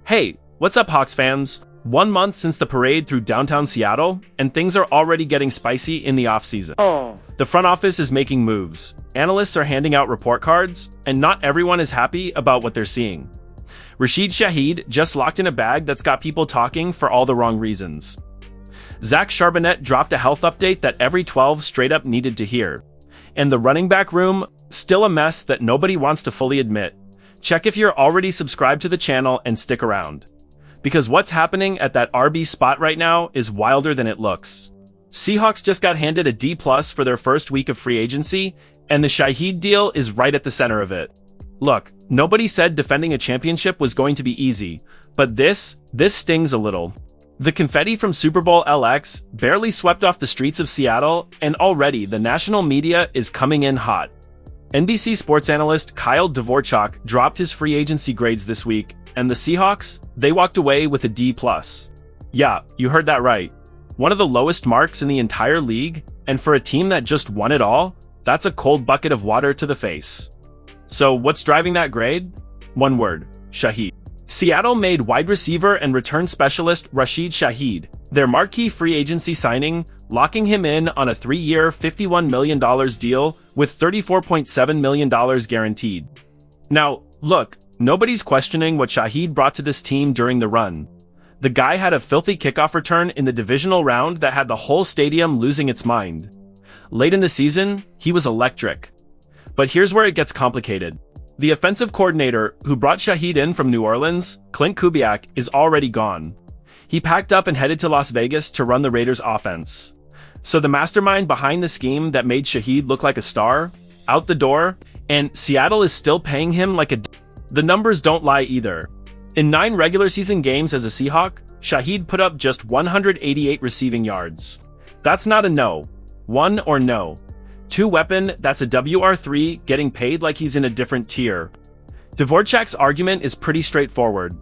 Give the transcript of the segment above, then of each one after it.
Hey, what's up, Hawks fans? 1 month since the parade through downtown Seattle, and things are already getting spicy in the offseason. The front office is making moves, analysts are handing out report cards, and not everyone is happy about what they're seeing. Rashid Shaheed just locked in a bag that's got people talking for all the wrong reasons. Zach Charbonnet dropped a health update that every 12 straight up needed to hear. And the running back room, still a mess that nobody wants to fully admit. Check if you're already subscribed to the channel and stick around. Because what's happening at that RB spot right now is wilder than it looks. Seahawks just got handed a D+ for their first week of free agency, and the Shaheed deal is right at the center of it. Look, nobody said defending a championship was going to be easy, but this stings a little. The confetti from Super Bowl LX barely swept off the streets of Seattle, and already the national media is coming in hot. NBC sports analyst Kyle Dvorchak dropped his free agency grades this week, and the Seahawks, they walked away with a D+. Yeah, you heard that right. One of the lowest marks in the entire league, and for a team that just won it all, that's a cold bucket of water to the face. So what's driving that grade? One word: Shaheed. Seattle made wide receiver and return specialist Rashid Shaheed their marquee free agency signing, locking him in on a 3-year, $51 million deal with $34.7 million guaranteed. Now, look, nobody's questioning what Shaheed brought to this team during the run. The guy had a filthy kickoff return in the divisional round that had the whole stadium losing its mind. Late in the season, he was electric. But here's where it gets complicated. The offensive coordinator who brought Shaheed in from New Orleans, Clint Kubiak, is already gone. He packed up and headed to Las Vegas to run the Raiders' offense. So the mastermind behind the scheme that made Shaheed look like a star, out the door, and Seattle is still paying him like a The numbers don't lie either. In 9 regular season games as a Seahawk, Shaheed put up just 188 receiving yards. That's not a no. 1 or no. 2 weapon, that's a WR3 getting paid like he's in a different tier. Dvorchak's argument is pretty straightforward.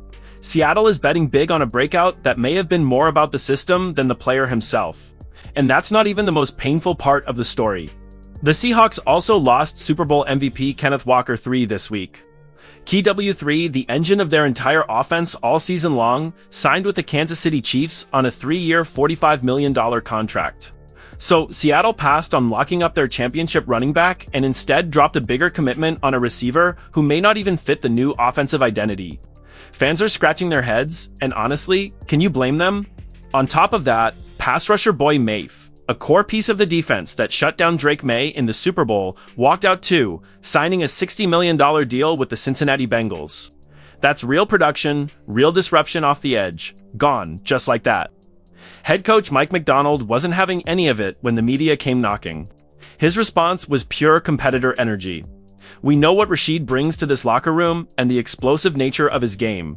Seattle is betting big on a breakout that may have been more about the system than the player himself. And that's not even the most painful part of the story. The Seahawks also lost Super Bowl MVP Kenneth Walker III this week. Key W3, the engine of their entire offense all season long, signed with the Kansas City Chiefs on a 3-year, $45 million contract. So Seattle passed on locking up their championship running back and instead dropped a bigger commitment on a receiver who may not even fit the new offensive identity. Fans are scratching their heads, and honestly, can you blame them? On top of that, pass rusher boy Mafe, a core piece of the defense that shut down Drake May in the Super Bowl, walked out too, signing a $60 million deal with the Cincinnati Bengals. That's real production, real disruption off the edge, gone just like that. Head coach Mike Macdonald wasn't having any of it when the media came knocking. His response was pure competitor energy. We know what Rashid brings to this locker room and the explosive nature of his game.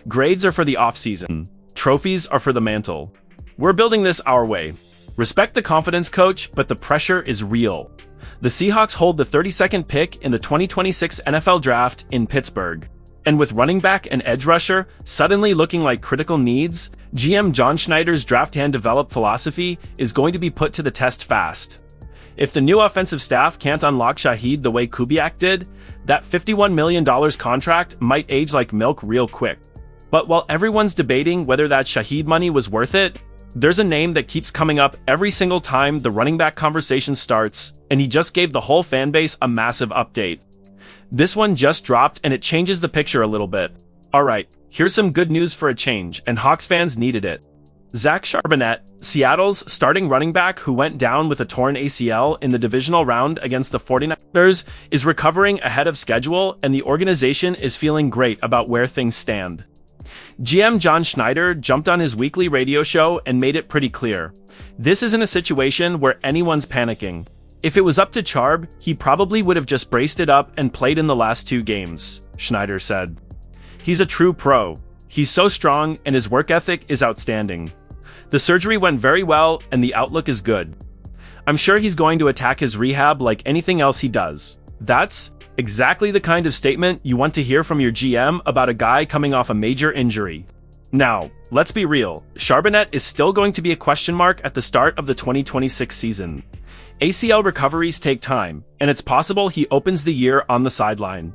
Grades are for the offseason. Trophies are for the mantle. We're building this our way. Respect the confidence, coach, but the pressure is real. The Seahawks hold the 32nd pick in the 2026 NFL Draft in Pittsburgh. And with running back and edge rusher suddenly looking like critical needs, GM John Schneider's draft hand develop philosophy is going to be put to the test fast. If the new offensive staff can't unlock Shaheed the way Kubiak did, that $51 million contract might age like milk real quick. But while everyone's debating whether that Shaheed money was worth it, there's a name that keeps coming up every single time the running back conversation starts, and he just gave the whole fanbase a massive update. This one just dropped and it changes the picture a little bit. Alright, here's some good news for a change, and Hawks fans needed it. Zach Charbonnet, Seattle's starting running back who went down with a torn ACL in the divisional round against the 49ers, is recovering ahead of schedule, and the organization is feeling great about where things stand. GM John Schneider jumped on his weekly radio show and made it pretty clear. This isn't a situation where anyone's panicking. If it was up to Charb, he probably would have just braced it up and played in the last 2 games, Schneider said. He's a true pro. He's so strong and his work ethic is outstanding. The surgery went very well and the outlook is good. I'm sure he's going to attack his rehab like anything else he does. That's exactly the kind of statement you want to hear from your GM about a guy coming off a major injury. Now, let's be real. Charbonnet is still going to be a question mark at the start of the 2026 season. ACL recoveries take time, and it's possible he opens the year on the sideline.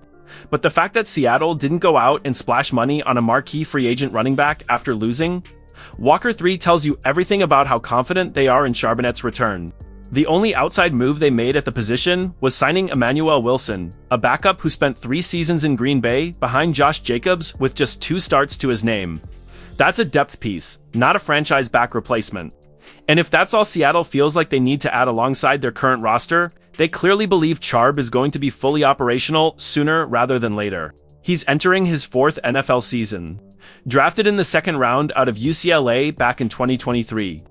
But the fact that Seattle didn't go out and splash money on a marquee free agent running back after losing Walker 3 tells you everything about how confident they are in Charbonnet's return. The only outside move they made at the position was signing Emmanuel Wilson, a backup who spent 3 seasons in Green Bay behind Josh Jacobs with just 2 starts to his name. That's a depth piece, not a franchise back replacement. And if that's all Seattle feels like they need to add alongside their current roster, they clearly believe Charb is going to be fully operational sooner rather than later. He's entering his 4th NFL season. Drafted in the 2nd round out of UCLA back in 2023.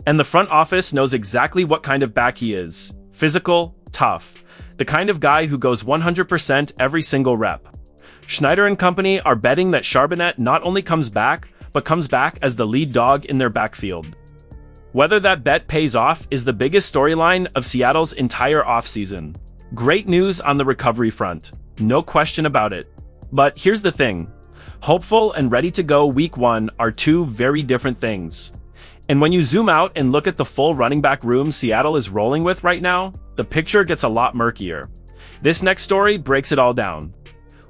And the front office knows exactly what kind of back he is. Physical, tough. The kind of guy who goes 100% every single rep. Schneider and company are betting that Charbonnet not only comes back, but comes back as the lead dog in their backfield. Whether that bet pays off is the biggest storyline of Seattle's entire offseason. Great news on the recovery front. No question about it. But here's the thing. Hopeful and ready to go week 1 are 2 very different things. And when you zoom out and look at the full running back room Seattle is rolling with right now, the picture gets a lot murkier. This next story breaks it all down.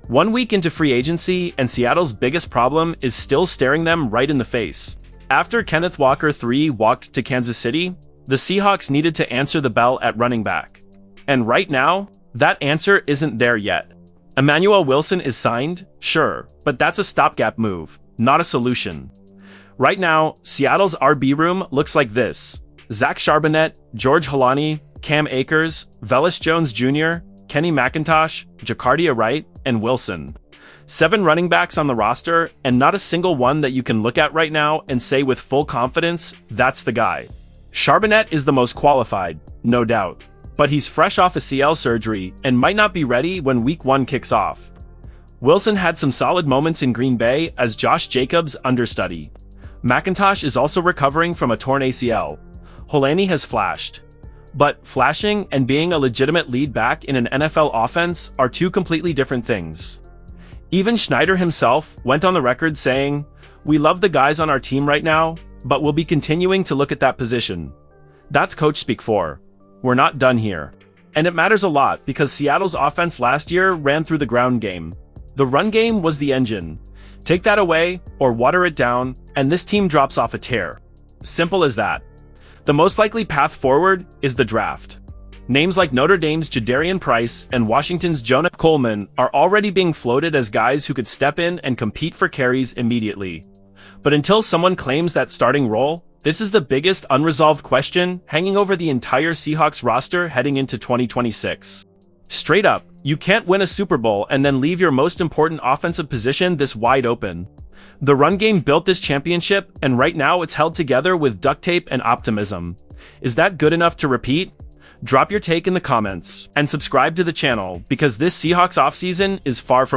1 week into free agency, and Seattle's biggest problem is still staring them right in the face. After Kenneth Walker III walked to Kansas City, the Seahawks needed to answer the bell at running back. And right now, that answer isn't there yet. Emmanuel Wilson is signed, sure, but that's a stopgap move, not a solution. Right now, Seattle's RB room looks like this. Zach Charbonnet, George Holani, Cam Akers, Velus Jones Jr., Kenny McIntosh, Jacardia Wright, and Wilson. 7 running backs on the roster, and not a single one that you can look at right now and say with full confidence, that's the guy. Charbonnet is the most qualified, no doubt. But he's fresh off ACL surgery and might not be ready when week 1 kicks off. Wilson had some solid moments in Green Bay as Josh Jacobs' understudy. McIntosh is also recovering from a torn ACL. Holani has flashed. But flashing and being a legitimate lead back in an NFL offense are 2 completely different things. Even Schneider himself went on the record saying, "We love the guys on our team right now, but we'll be continuing to look at that position." That's coach speak for. We're not done here. And it matters a lot because Seattle's offense last year ran through the ground game. The run game was the engine. Take that away, or water it down, and this team drops off a tear. Simple as that. The most likely path forward is the draft. Names like Notre Dame's Jadarian Price and Washington's Jonah Coleman are already being floated as guys who could step in and compete for carries immediately. But until someone claims that starting role, this is the biggest unresolved question hanging over the entire Seahawks roster heading into 2026. Straight up, you can't win a Super Bowl and then leave your most important offensive position this wide open. The run game built this championship, and right now it's held together with duct tape and optimism. Is that good enough to repeat? Drop your take in the comments, and subscribe to the channel because this Seahawks offseason is far from